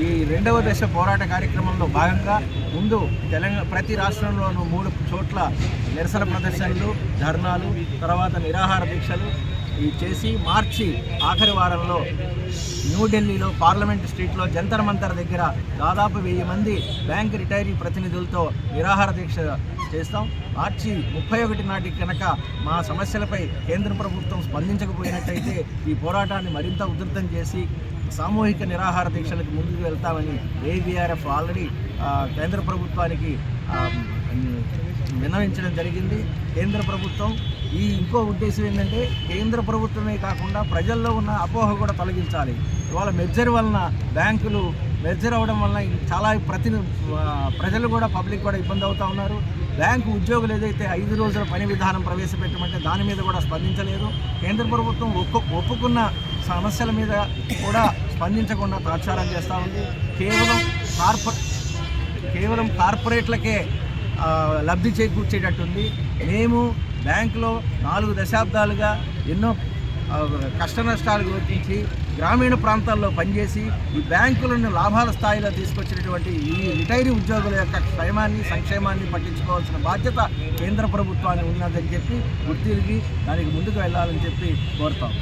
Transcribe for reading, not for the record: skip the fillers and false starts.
ఈ రెండవ దశ పోరాట కార్యక్రమంలో భాగంగా ముందు ప్రతి రాష్ట్రంలోనూ 3 చోట్ల నిరసన ప్రదర్శనలు, ధర్నాలు, తర్వాత నిరాహార దీక్షలు చేసి మార్చి ఆఖరి వారంలో న్యూఢిల్లీలో పార్లమెంట్ స్ట్రీట్లో జంతర్ మంతర్ దగ్గర దాదాపు 1000 మంది బ్యాంక్ రిటైరీ ప్రతినిధులతో నిరాహార దీక్ష చేస్తాం. మార్చి 31 నాటికి కనుక మా సమస్యలపై కేంద్ర ప్రభుత్వం స్పందించకపోయినట్టయితే ఈ పోరాటాన్ని మరింత ఉధృతం చేసి సామూహిక నిరాహార దీక్షలకు ముందుకు వెళ్తామని ఏబీఆర్ఎఫ్ ఆల్రెడీ కేంద్ర ప్రభుత్వానికి విన్నవించడం జరిగింది. కేంద్ర ప్రభుత్వం ఇంకో ఉద్దేశం ఏంటంటే కేంద్ర ప్రభుత్వమే కాకుండా ప్రజల్లో ఉన్న అపోహ కూడా తొలగించాలి. ఇవాళ మెర్జర్ వలన బ్యాంకులు మెర్జర్ అవ్వడం వలన చాలా ప్రజలు కూడా పబ్లిక్ కూడా ఇబ్బంది అవుతూ ఉన్నారు. బ్యాంకు ఉద్యోగులు ఏదైతే 5 రోజుల పని విధానం ప్రవేశపెట్టమంటే దాని మీద కూడా స్పందించలేదు. కేంద్ర ప్రభుత్వం ఒప్పుకున్న సమస్యల మీద కూడా స్పందించకుండా తాత్సారం చేస్తూ ఉంది. కేవలం కార్పొరేట్లకే లబ్ధి చేకూర్చేటట్టుంది. మేము బ్యాంకులో 4 దశాబ్దాలుగా ఎన్నో కష్ట నష్టాలు గుర్తించి గ్రామీణ ప్రాంతాల్లో పనిచేసి ఈ బ్యాంకులను లాభాల స్థాయిలో తీసుకొచ్చినటువంటి ఈ రిటైరీ ఉద్యోగుల యొక్క క్షేమాన్ని సంక్షేమాన్ని పట్టించుకోవాల్సిన బాధ్యత కేంద్ర ప్రభుత్వాన్ని ఉన్నదని చెప్పి గుర్తిరిగి దానికి ముందుకు వెళ్ళాలని చెప్పి కోరుతాం.